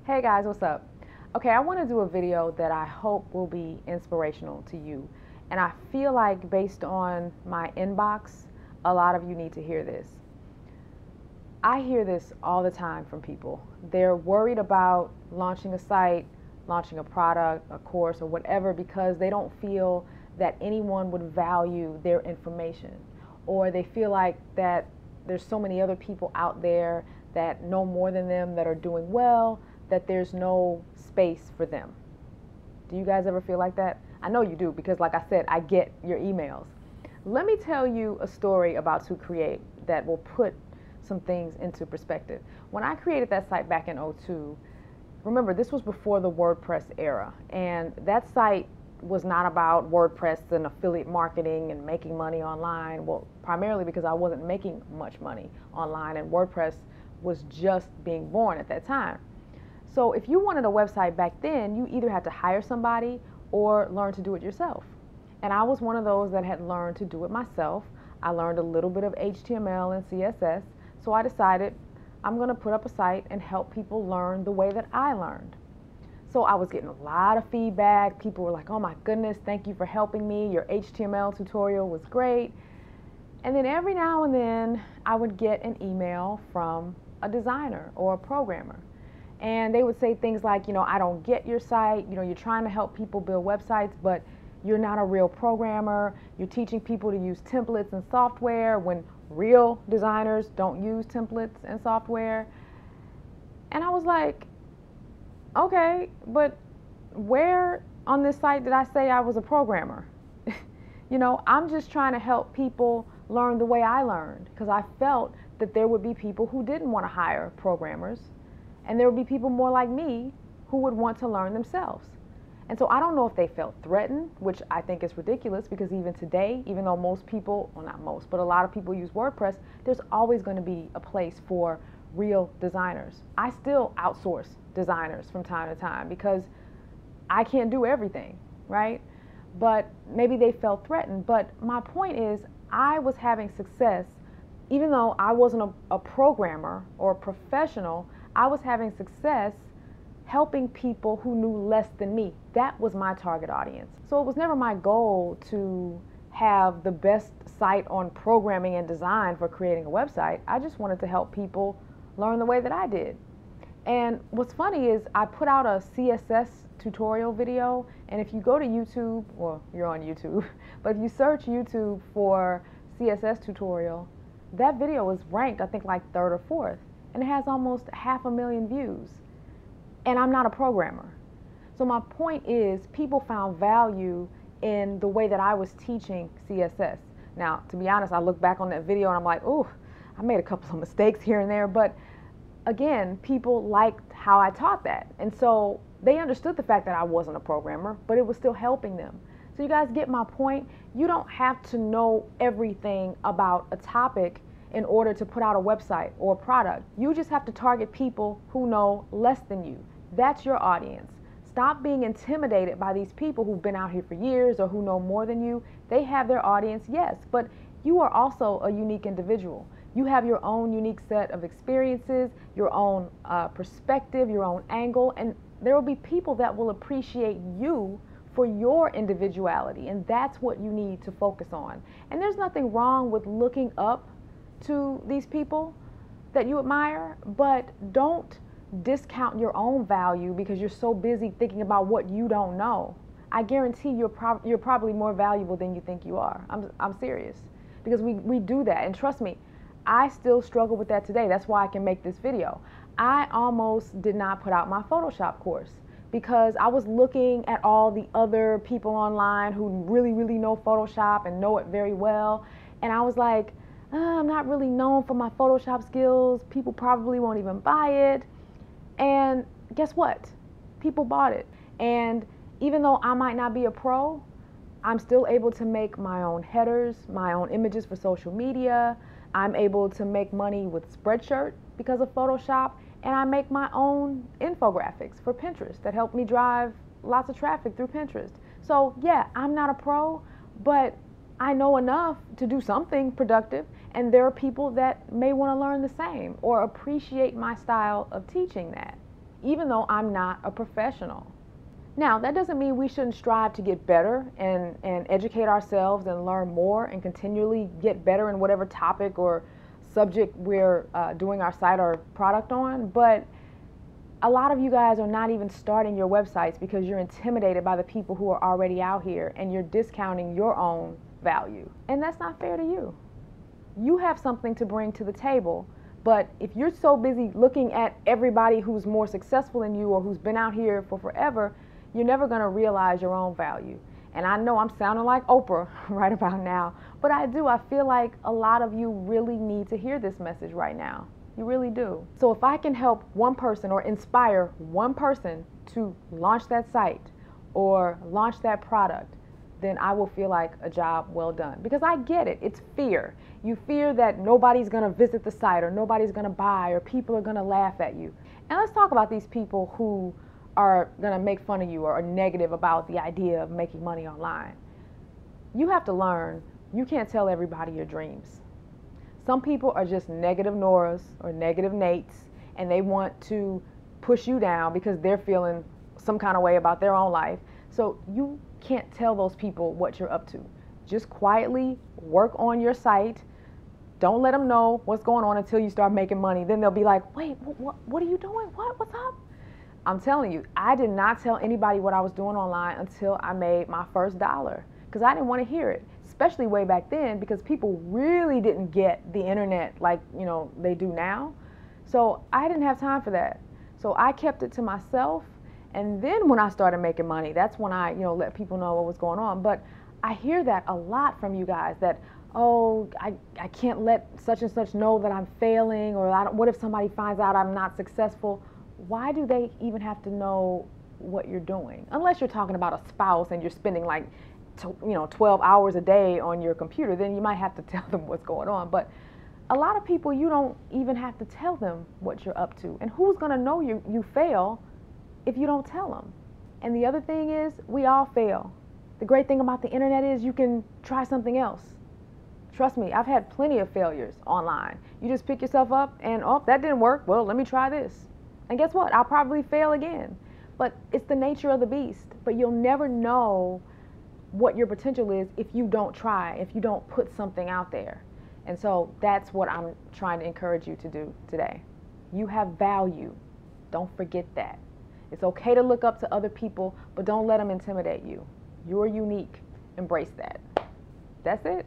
Hey guys, what's up? Okay, I want to do a video that I hope will be inspirational to you. And I feel like based on my inbox, a lot of you need to hear this. I hear this all the time from people. They're worried about launching a site, launching a product, a course, or whatever because they don't feel that anyone would value their information. Or they feel like that there's so many other people out there that know more than them that are doing well, that there's no space for them. Do you guys ever feel like that? I know you do because like I said, I get your emails. Let me tell you a story about To Create that will put some things into perspective. When I created that site back in '02, remember this was before the WordPress era, and that site was not about WordPress and affiliate marketing and making money online. Well, primarily because I wasn't making much money online and WordPress was just being born at that time. So if you wanted a website back then, you either had to hire somebody or learn to do it yourself. And I was one of those that had learned to do it myself. I learned a little bit of HTML and CSS, so I decided I'm going to put up a site and help people learn the way that I learned. So I was getting a lot of feedback. People were like, oh my goodness, thank you for helping me. Your HTML tutorial was great. And then every now and then I would get an email from a designer or a programmer. And they would say things like, I don't get your site. You're trying to help people build websites, but you're not a real programmer. You're teaching people to use templates and software when real designers don't use templates and software. And I was like, okay, but where on this site did I say I was a programmer? I'm just trying to help people learn the way I learned because I felt that there would be people who didn't want to hire programmers. And there would be people more like me who would want to learn themselves. And so I don't know if they felt threatened, which I think is ridiculous because even today, even though most people, well not most, but a lot of people use WordPress, there's always going to be a place for real designers. I still outsource designers from time to time because I can't do everything, right? But maybe they felt threatened. But my point is I was having success, even though I wasn't a programmer or a professional. I was having success helping people who knew less than me. That was my target audience. So it was never my goal to have the best site on programming and design for creating a website. I just wanted to help people learn the way that I did. And what's funny is I put out a CSS tutorial video, and if you go to YouTube, well, you're on YouTube, but if you search YouTube for CSS tutorial, that video was ranked, I think, like 3rd or 4th. And it has almost 500,000 views. And I'm not a programmer. So my point is people found value in the way that I was teaching CSS. Now, to be honest, I look back on that video and I'm like, ooh, I made a couple of mistakes here and there. But again, people liked how I taught that. And so they understood the fact that I wasn't a programmer, but it was still helping them. So you guys get my point? You don't have to know everything about a topic in order to put out a website or a product. You just have to target people who know less than you. That's your audience. Stop being intimidated by these people who've been out here for years or who know more than you. They have their audience, yes, but you are also a unique individual. You have your own unique set of experiences, your own perspective, your own angle, and there will be people that will appreciate you for your individuality, and that's what you need to focus on. And there's nothing wrong with looking up to these people that you admire, but don't discount your own value because you're so busy thinking about what you don't know. I guarantee you're probably more valuable than you think you are. I'm serious, because we do that, and trust me, I still struggle with that today. That's why I can make this video. I almost did not put out my Photoshop course because I was looking at all the other people online who really know Photoshop and know it very well, and I was like, I'm not really known for my Photoshop skills. People probably won't even buy it. And guess what? People bought it. And even though I might not be a pro, I'm still able to make my own headers, my own images for social media. I'm able to make money with Spreadshirt because of Photoshop. And I make my own infographics for Pinterest that help me drive lots of traffic through Pinterest. So yeah, I'm not a pro, but I know enough to do something productive, and there are people that may want to learn the same or appreciate my style of teaching that. even though I'm not a professional. Now, that doesn't mean we shouldn't strive to get better and educate ourselves and learn more and continually get better in whatever topic or subject we're doing our site or product on. But a lot of you guys are not even starting your websites because you're intimidated by the people who are already out here and you're discounting your own value. And that's not fair to you. You have something to bring to the table. But if you're so busy looking at everybody who's more successful than you or who's been out here for forever, you're never going to realize your own value. And I know I'm sounding like Oprah right about now, but I feel like a lot of you really need to hear this message right now. You really do. So if I can help one person or inspire one person to launch that site or launch that product, then I will feel like a job well done. Because I get it, it's fear. You fear that nobody's gonna visit the site or nobody's gonna buy or people are gonna laugh at you. And let's talk about these people who are gonna make fun of you or are negative about the idea of making money online. You have to learn, you can't tell everybody your dreams. Some people are just negative Noras or negative Nates and they want to push you down because they're feeling some kind of way about their own life. So you can't tell those people what you're up to. Just quietly work on your site. Don't let them know what's going on until you start making money. Then they'll be like, wait, what are you doing? What's up? I'm telling you, I did not tell anybody what I was doing online until I made my first dollar because I didn't want to hear it, especially way back then because people really didn't get the internet like, they do now. So I didn't have time for that. So I kept it to myself. And then when I started making money, that's when I, let people know what was going on. But I hear that a lot from you guys that, oh, I can't let such and such know that I'm failing, or what if somebody finds out I'm not successful? Why do they even have to know what you're doing? Unless you're talking about a spouse and you're spending 12 hours a day on your computer, then you might have to tell them what's going on. But a lot of people, you don't even have to tell them what you're up to. And who's going to know you fail if you don't tell them? And the other thing is, we all fail. The great thing about the internet is you can try something else. Trust me, I've had plenty of failures online. You just pick yourself up and, oh, that didn't work. Well, let me try this. And guess what? I'll probably fail again. But it's the nature of the beast. But you'll never know what your potential is if you don't try, if you don't put something out there. And so that's what I'm trying to encourage you to do today. You have value. Don't forget that. It's okay to look up to other people, but don't let them intimidate you. You're unique. Embrace that. That's it.